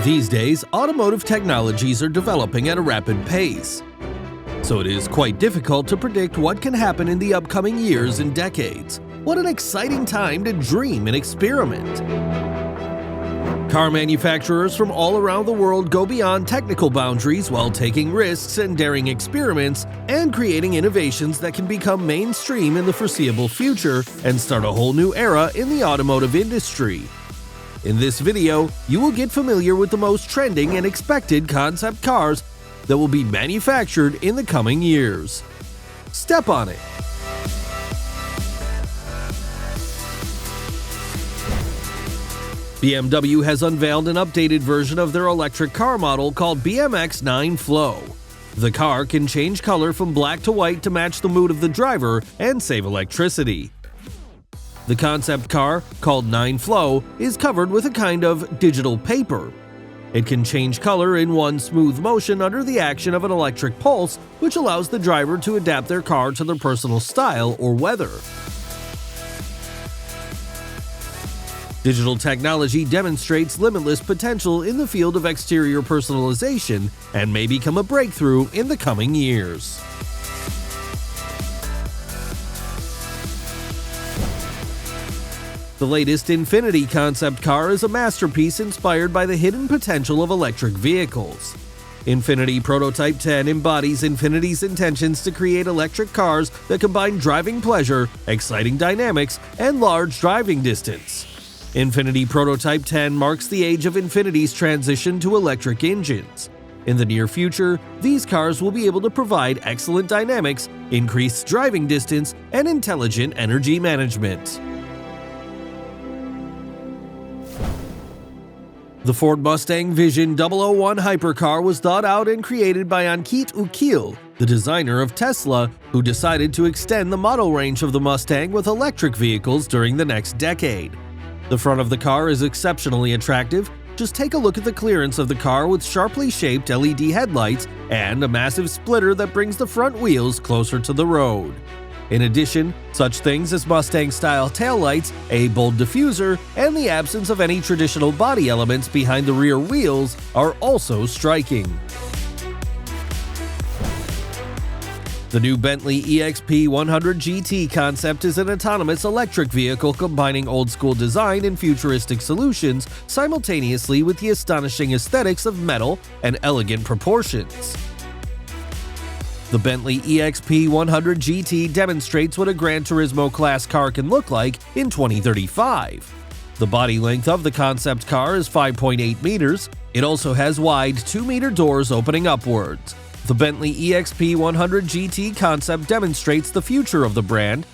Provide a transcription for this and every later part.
These days, automotive technologies are developing at a rapid pace, so it is quite difficult to predict what can happen in the upcoming years and decades. What an exciting time to dream and experiment! Car manufacturers from all around the world go beyond technical boundaries while taking risks and daring experiments and creating innovations that can become mainstream in the foreseeable future and start a whole new era in the automotive industry. In this video, you will get familiar with the most trending and expected concept cars that will be manufactured in the coming years. Step on it! BMW has unveiled an updated version of their electric car model called BMX9 Flow. The car can change color from black to white to match the mood of the driver and save electricity. The concept car, called 9 Flow, is covered with a kind of digital paper. It can change color in one smooth motion under the action of an electric pulse, which allows the driver to adapt their car to their personal style or weather. Digital technology demonstrates limitless potential in the field of exterior personalization and may become a breakthrough in the coming years. The latest Infiniti concept car is a masterpiece inspired by the hidden potential of electric vehicles. Infiniti Prototype 10 embodies Infiniti's intentions to create electric cars that combine driving pleasure, exciting dynamics, and large driving distance. Infiniti Prototype 10 marks the age of Infiniti's transition to electric engines. In the near future, these cars will be able to provide excellent dynamics, increased driving distance, and intelligent energy management. The Ford Mustang Vision 001 hypercar was thought out and created by Ankit Ukil, the designer of Tesla, who decided to extend the model range of the Mustang with electric vehicles during the next decade. The front of the car is exceptionally attractive. Just take a look at the clearance of the car with sharply shaped LED headlights and a massive splitter that brings the front wheels closer to the road. In addition, such things as Mustang-style taillights, a bold diffuser, and the absence of any traditional body elements behind the rear wheels are also striking. The new Bentley EXP 100 GT concept is an autonomous electric vehicle combining old-school design and futuristic solutions simultaneously with the astonishing aesthetics of metal and elegant proportions. The Bentley EXP 100 GT demonstrates what a Gran Turismo-class car can look like in 2035. The body length of the concept car is 5.8 meters. It also has wide 2-meter doors opening upwards. The Bentley EXP 100 GT concept demonstrates the future of the brand.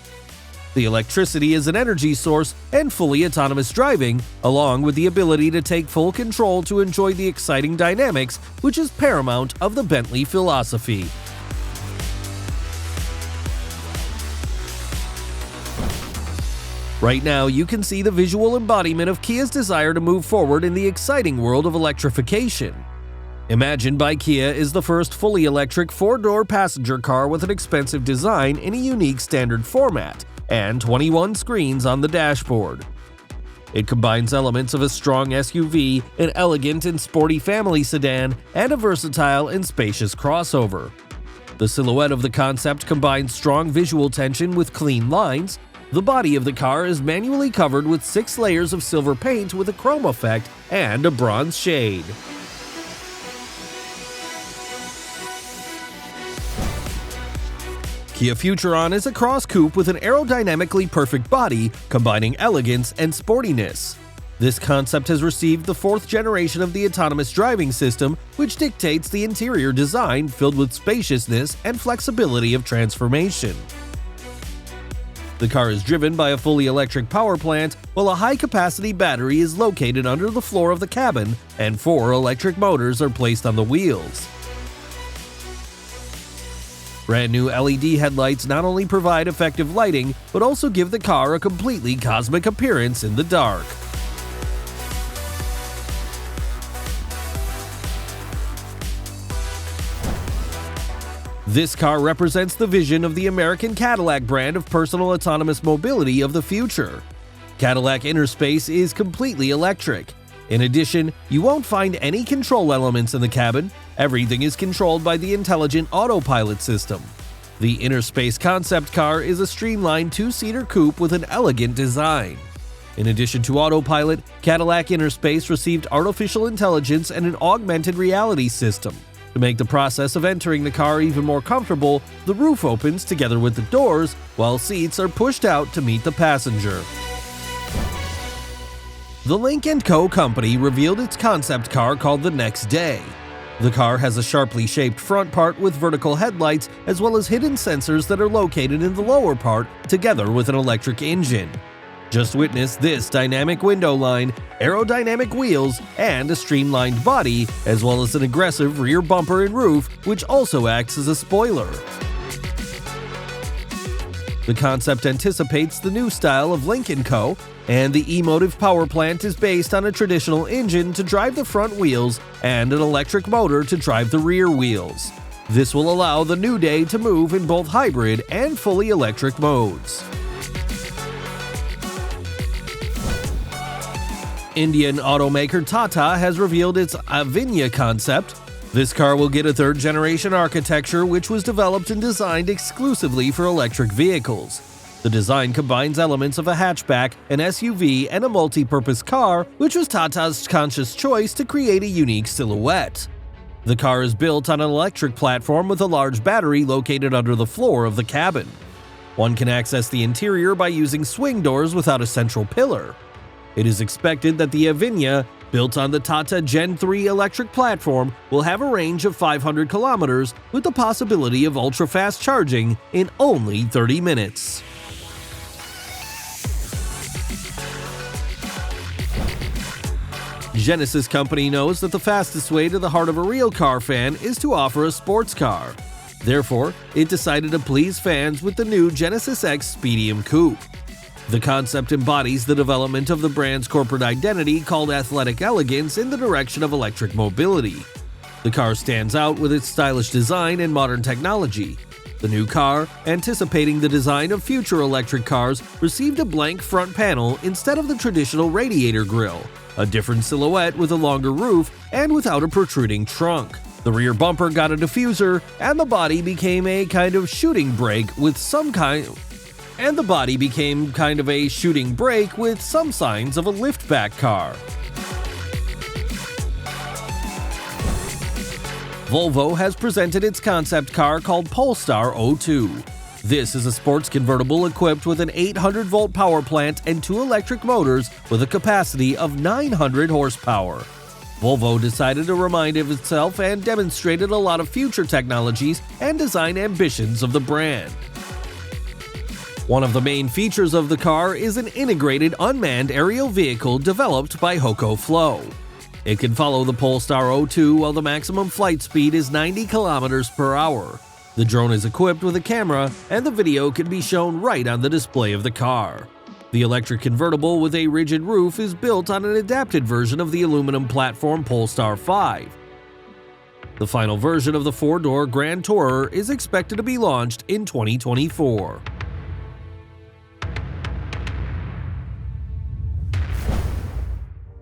The electricity is an energy source and fully autonomous driving, along with the ability to take full control to enjoy the exciting dynamics, which is paramount of the Bentley philosophy. Right now, you can see the visual embodiment of Kia's desire to move forward in the exciting world of electrification. Imagined by Kia is the first fully electric 4-door passenger car with an expensive design in a unique standard format and 21 screens on the dashboard. It combines elements of a strong SUV, an elegant and sporty family sedan, and a versatile and spacious crossover. The silhouette of the concept combines strong visual tension with clean lines. The body of the car is manually covered with 6 layers of silver paint with a chrome effect and a bronze shade. Kia Futuron is a cross coupe with an aerodynamically perfect body, combining elegance and sportiness. This concept has received the 4th generation of the autonomous driving system, which dictates the interior design filled with spaciousness and flexibility of transformation. The car is driven by a fully electric power plant, while a high-capacity battery is located under the floor of the cabin, and 4 electric motors are placed on the wheels. Brand new LED headlights not only provide effective lighting, but also give the car a completely cosmic appearance in the dark. This car represents the vision of the American Cadillac brand of personal autonomous mobility of the future. Cadillac Innerspace is completely electric. In addition, you won't find any control elements in the cabin. Everything is controlled by the intelligent autopilot system. The Innerspace concept car is a streamlined two-seater coupe with an elegant design. In addition to autopilot, Cadillac Innerspace received artificial intelligence and an augmented reality system. To make the process of entering the car even more comfortable, the roof opens together with the doors, while seats are pushed out to meet the passenger. The Lynk & Co. company revealed its concept car called the Next Day. The car has a sharply shaped front part with vertical headlights as well as hidden sensors that are located in the lower part, together with an electric engine. Just witness this dynamic window line, aerodynamic wheels, and a streamlined body, as well as an aggressive rear bumper and roof, which also acts as a spoiler. The concept anticipates the new style of Lynk & Co., and the e-motive power plant is based on a traditional engine to drive the front wheels and an electric motor to drive the rear wheels. This will allow the new day to move in both hybrid and fully electric modes. Indian automaker Tata has revealed its Avinya concept. This car will get a third-generation architecture which was developed and designed exclusively for electric vehicles. The design combines elements of a hatchback, an SUV, and a multi-purpose car, which was Tata's conscious choice to create a unique silhouette. The car is built on an electric platform with a large battery located under the floor of the cabin. One can access the interior by using swing doors without a central pillar. It is expected that the Avinya, built on the Tata Gen 3 electric platform, will have a range of 500 kilometers with the possibility of ultra-fast charging in only 30 minutes. Genesis Company knows that the fastest way to the heart of a real car fan is to offer a sports car. Therefore, it decided to please fans with the new Genesis X Speedium Coupe. The concept embodies the development of the brand's corporate identity called athletic elegance in the direction of electric mobility. The car stands out with its stylish design and modern technology. The new car, anticipating the design of future electric cars, received a blank front panel instead of the traditional radiator grille, a different silhouette with a longer roof, and without a protruding trunk. The rear bumper got a diffuser, and the body became a kind of shooting brake with some signs of a liftback car. Volvo has presented its concept car called Polestar 02. This is a sports convertible equipped with an 800-volt power plant and two electric motors with a capacity of 900 horsepower. Volvo decided to remind of itself and demonstrated a lot of future technologies and design ambitions of the brand. One of the main features of the car is an integrated unmanned aerial vehicle developed by Hoko Flow. It can follow the Polestar 02 while the maximum flight speed is 90 km per hour. The drone is equipped with a camera, and the video can be shown right on the display of the car. The electric convertible with a rigid roof is built on an adapted version of the aluminum platform Polestar 5. The final version of the four-door Grand Tourer is expected to be launched in 2024.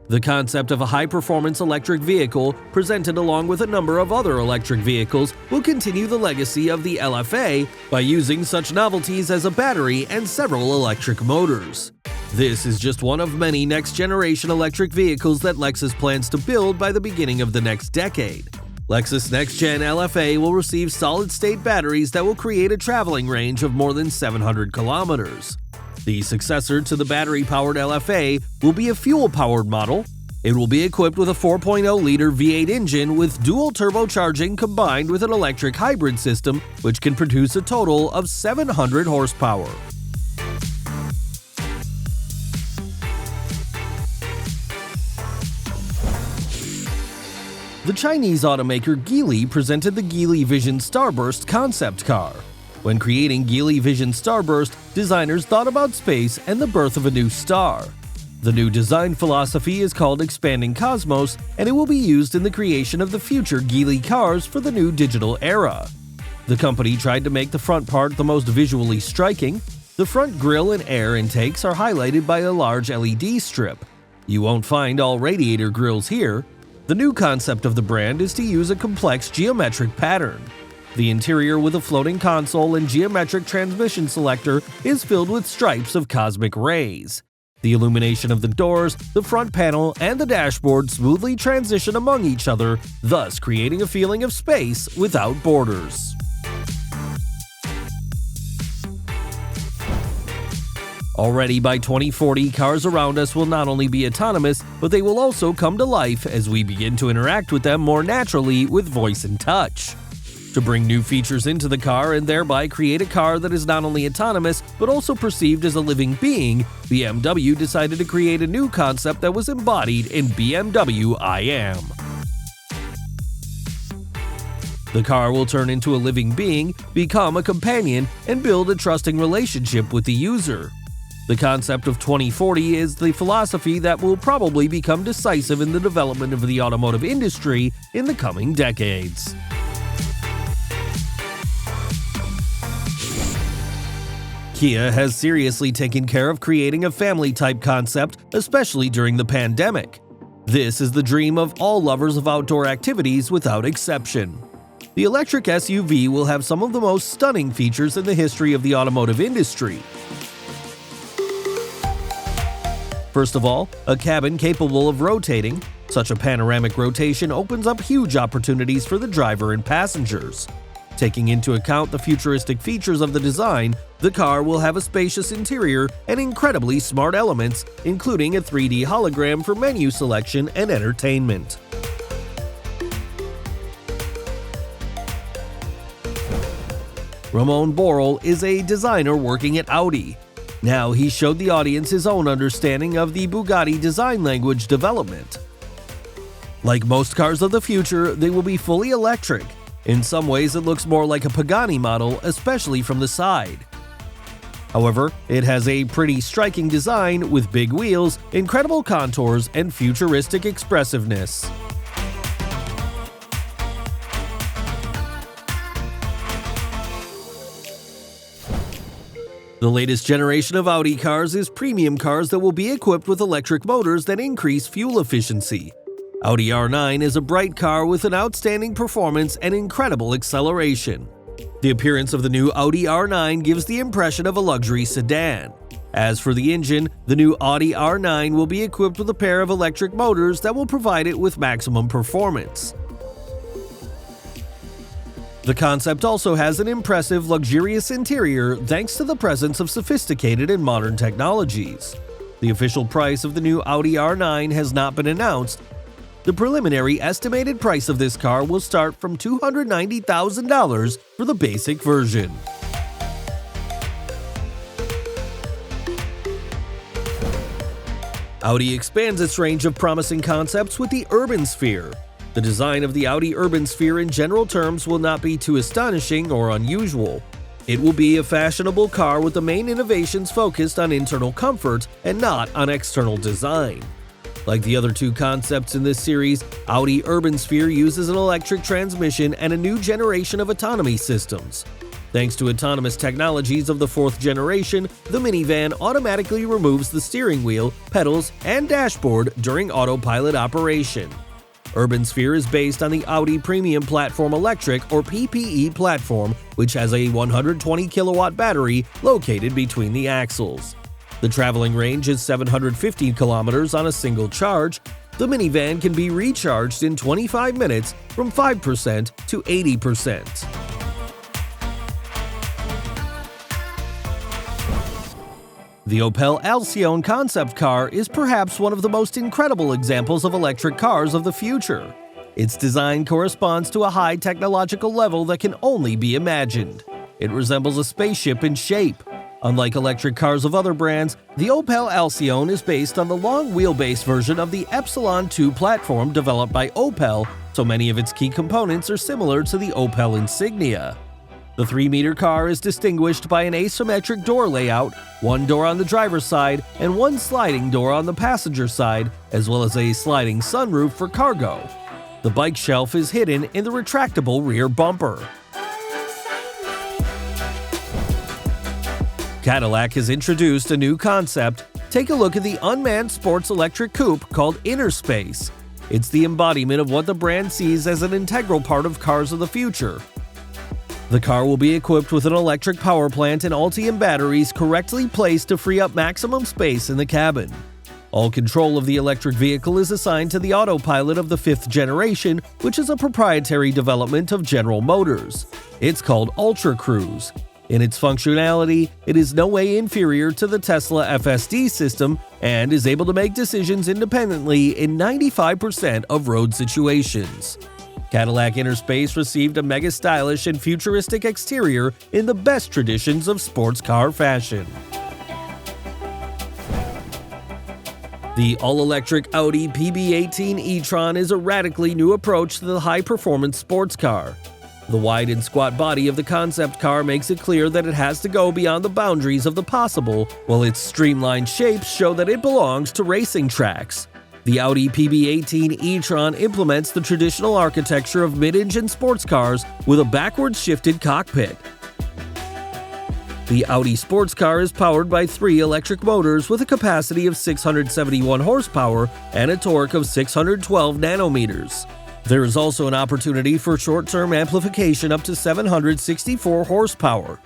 The concept of a high-performance electric vehicle, presented along with a number of other electric vehicles, will continue the legacy of the LFA by using such novelties as a battery and several electric motors. This is just one of many next-generation electric vehicles that Lexus plans to build by the beginning of the next decade. Lexus Next Gen LFA will receive solid-state batteries that will create a traveling range of more than 700 kilometers. The successor to the battery-powered LFA will be a fuel-powered model. It will be equipped with a 4.0-liter V8 engine with dual turbocharging combined with an electric hybrid system, which can produce a total of 700 horsepower. The Chinese automaker Geely presented the Geely Vision Starburst concept car. When creating Geely Vision Starburst, designers thought about space and the birth of a new star. The new design philosophy is called Expanding Cosmos, and it will be used in the creation of the future Geely cars for the new digital era. The company tried to make the front part the most visually striking. The front grille and air intakes are highlighted by a large LED strip. You won't find all radiator grills here. The new concept of the brand is to use a complex geometric pattern. The interior with a floating console and geometric transmission selector is filled with stripes of cosmic rays. The illumination of the doors, the front panel, and the dashboard smoothly transition among each other, thus creating a feeling of space without borders. Already by 2040, cars around us will not only be autonomous, but they will also come to life as we begin to interact with them more naturally with voice and touch. To bring new features into the car and thereby create a car that is not only autonomous but also perceived as a living being, BMW decided to create a new concept that was embodied in BMW I Am. The car will turn into a living being, become a companion, and build a trusting relationship with the user. The concept of 2040 is the philosophy that will probably become decisive in the development of the automotive industry in the coming decades. Kia has seriously taken care of creating a family-type concept, especially during the pandemic. This is the dream of all lovers of outdoor activities without exception. The electric SUV will have some of the most stunning features in the history of the automotive industry. First of all, a cabin capable of rotating. Such a panoramic rotation opens up huge opportunities for the driver and passengers. Taking into account the futuristic features of the design, the car will have a spacious interior and incredibly smart elements, including a 3D hologram for menu selection and entertainment. Ramon Borrell is a designer working at Audi. Now he showed the audience his own understanding of the Bugatti design language development. Like most cars of the future, they will be fully electric. In some ways, it looks more like a Pagani model, especially from the side. However, it has a pretty striking design with big wheels, incredible contours, and futuristic expressiveness. The latest generation of Audi cars is premium cars that will be equipped with electric motors that increase fuel efficiency. Audi R9 is a bright car with an outstanding performance and incredible acceleration. The appearance of the new Audi R9 gives the impression of a luxury sedan. As for the engine, the new Audi R9 will be equipped with a pair of electric motors that will provide it with maximum performance. The concept also has an impressive, luxurious interior thanks to the presence of sophisticated and modern technologies. The official price of the new Audi R9 has not been announced. The preliminary estimated price of this car will start from $290,000 for the basic version. Audi expands its range of promising concepts with the Urbansphere. The design of the Audi Urbansphere in general terms will not be too astonishing or unusual. It will be a fashionable car with the main innovations focused on internal comfort and not on external design. Like the other two concepts in this series, Audi Urbansphere uses an electric transmission and a new generation of autonomy systems. Thanks to autonomous technologies of the fourth generation, the minivan automatically removes the steering wheel, pedals, and dashboard during autopilot operation. Urbansphere is based on the Audi Premium Platform Electric or PPE platform, which has a 120 kilowatt battery located between the axles. The traveling range is 750 kilometers on a single charge. The minivan can be recharged in 25 minutes from 5% to 80%. The Opel Alcyone concept car is perhaps one of the most incredible examples of electric cars of the future. Its design corresponds to a high technological level that can only be imagined. It resembles a spaceship in shape. Unlike electric cars of other brands, the Opel Alcyone is based on the long wheelbase version of the Epsilon 2 platform developed by Opel, so many of its key components are similar to the Opel Insignia. The 3-meter car is distinguished by an asymmetric door layout, one door on the driver's side and one sliding door on the passenger side, as well as a sliding sunroof for cargo. The bike shelf is hidden in the retractable rear bumper. Cadillac has introduced a new concept, take a look at the unmanned sports electric coupe called Innerspace. It's the embodiment of what the brand sees as an integral part of cars of the future. The car will be equipped with an electric power plant and Ultium batteries correctly placed to free up maximum space in the cabin. All control of the electric vehicle is assigned to the autopilot of the 5th generation, which is a proprietary development of General Motors. It's called Ultra Cruise. In its functionality, it is no way inferior to the Tesla FSD system and is able to make decisions independently in 95% of road situations. Cadillac Innerspace received a mega stylish and futuristic exterior in the best traditions of sports car fashion. The all-electric Audi PB18 E-Tron is a radically new approach to the high-performance sports car. The wide and squat body of the concept car makes it clear that it has to go beyond the boundaries of the possible, while its streamlined shapes show that it belongs to racing tracks. The Audi PB18 E-Tron implements the traditional architecture of mid-engine sports cars with a backwards-shifted cockpit. The Audi sports car is powered by 3 electric motors with a capacity of 671 horsepower and a torque of 612 nanometers. There is also an opportunity for short-term amplification up to 764 horsepower.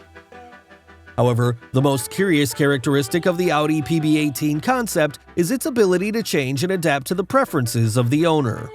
However, the most curious characteristic of the Audi PB18 concept is its ability to change and adapt to the preferences of the owner.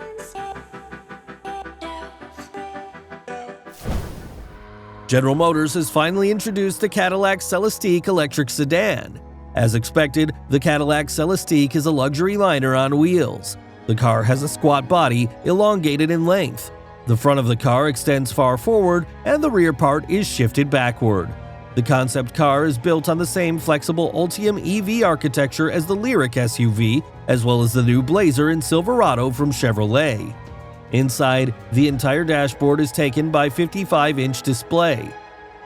General Motors has finally introduced the Cadillac Celestiq electric sedan. As expected, the Cadillac Celestiq is a luxury liner on wheels. The car has a squat body, elongated in length. The front of the car extends far forward and the rear part is shifted backward. The concept car is built on the same flexible Ultium EV architecture as the Lyriq SUV, as well as the new Blazer and Silverado from Chevrolet. Inside, the entire dashboard is taken by a 55-inch display.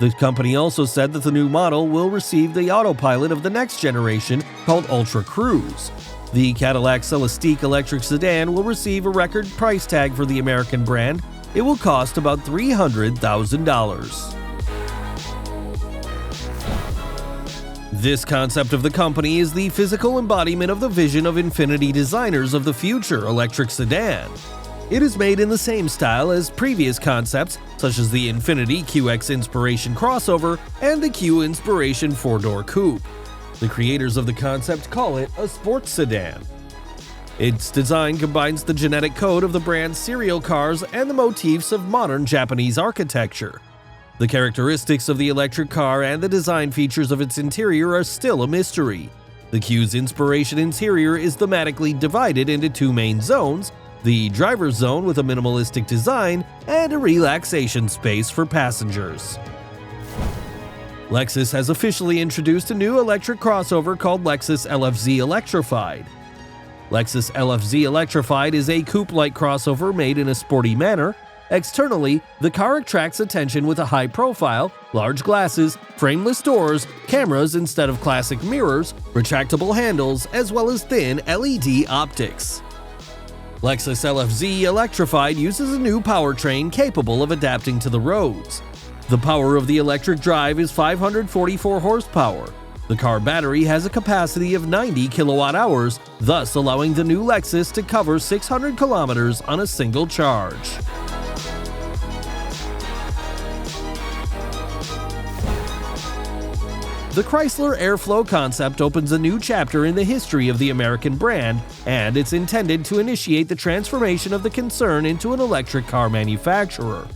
The company also said that the new model will receive the autopilot of the next generation called Ultra Cruise. The Cadillac Celestiq electric sedan will receive a record price tag for the American brand. It will cost about $300,000. This concept of the company is the physical embodiment of the vision of Infiniti designers of the future electric sedan. It is made in the same style as previous concepts, such as the Infiniti QX Inspiration crossover and the Q Inspiration 4-door coupe. The creators of the concept call it a sports sedan. Its design combines the genetic code of the brand's serial cars and the motifs of modern Japanese architecture. The characteristics of the electric car and the design features of its interior are still a mystery. The Q's Inspiration interior is thematically divided into 2 main zones: the driver's zone with a minimalistic design and a relaxation space for passengers. Lexus has officially introduced a new electric crossover called Lexus LF-Z Electrified. Lexus LF-Z Electrified is a coupe-like crossover made in a sporty manner. Externally, the car attracts attention with a high profile, large glasses, frameless doors, cameras instead of classic mirrors, retractable handles, as well as thin LED optics. Lexus LF-Z Electrified uses a new powertrain capable of adapting to the roads. The power of the electric drive is 544 horsepower. The car battery has a capacity of 90 kilowatt-hours, thus allowing the new Lexus to cover 600 kilometers on a single charge. The Chrysler AirFlow concept opens a new chapter in the history of the American brand, and it's intended to initiate the transformation of the concern into an electric car manufacturer.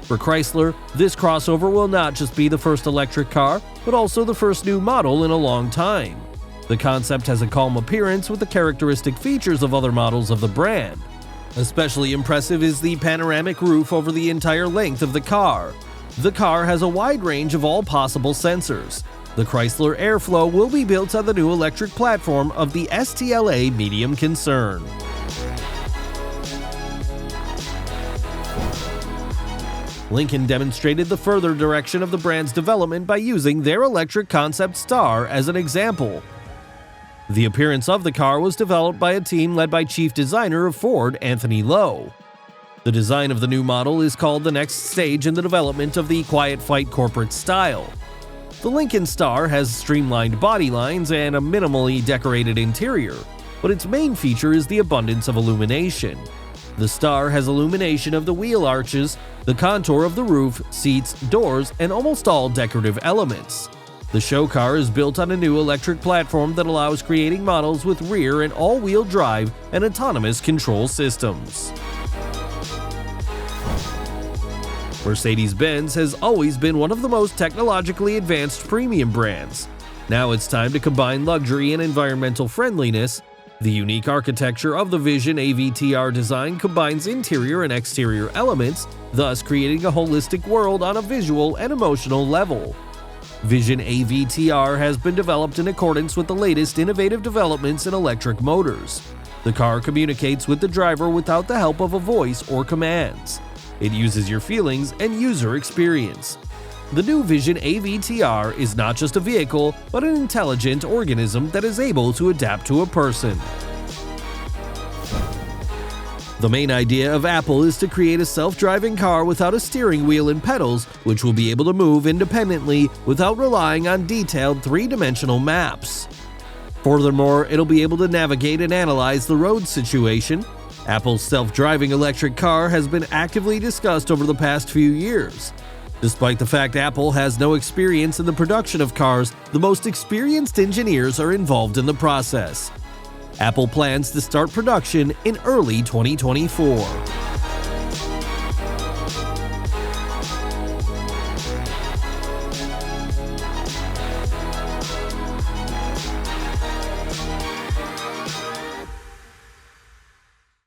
For Chrysler, this crossover will not just be the first electric car, but also the first new model in a long time. The concept has a calm appearance with the characteristic features of other models of the brand. Especially impressive is the panoramic roof over the entire length of the car. The car has a wide range of all possible sensors. The Chrysler AirFlow will be built on the new electric platform of the STLA medium concern. Lincoln demonstrated the further direction of the brand's development by using their electric concept Star as an example. The appearance of the car was developed by a team led by chief designer of Ford, Anthony Lowe. The design of the new model is called the next stage in the development of the quiet fight corporate style. The Lincoln Star has streamlined body lines and a minimally decorated interior, but its main feature is the abundance of illumination. The Star has illumination of the wheel arches, the contour of the roof, seats, doors, and almost all decorative elements. The show car is built on a new electric platform that allows creating models with rear and all-wheel drive and autonomous control systems. Mercedes-Benz has always been one of the most technologically advanced premium brands. Now it's time to combine luxury and environmental friendliness. The unique architecture of the Vision AVTR design combines interior and exterior elements, thus creating a holistic world on a visual and emotional level. Vision AVTR has been developed in accordance with the latest innovative developments in electric motors. The car communicates with the driver without the help of a voice or commands. It uses your feelings and user experience. The new Vision AVTR is not just a vehicle, but an intelligent organism that is able to adapt to a person. The main idea of Apple is to create a self-driving car without a steering wheel and pedals, which will be able to move independently without relying on detailed three-dimensional maps. Furthermore, it'll be able to navigate and analyze the road situation. Apple's self-driving electric car has been actively discussed over the past few years. Despite the fact Apple has no experience in the production of cars, the most experienced engineers are involved in the process. Apple plans to start production in early 2024.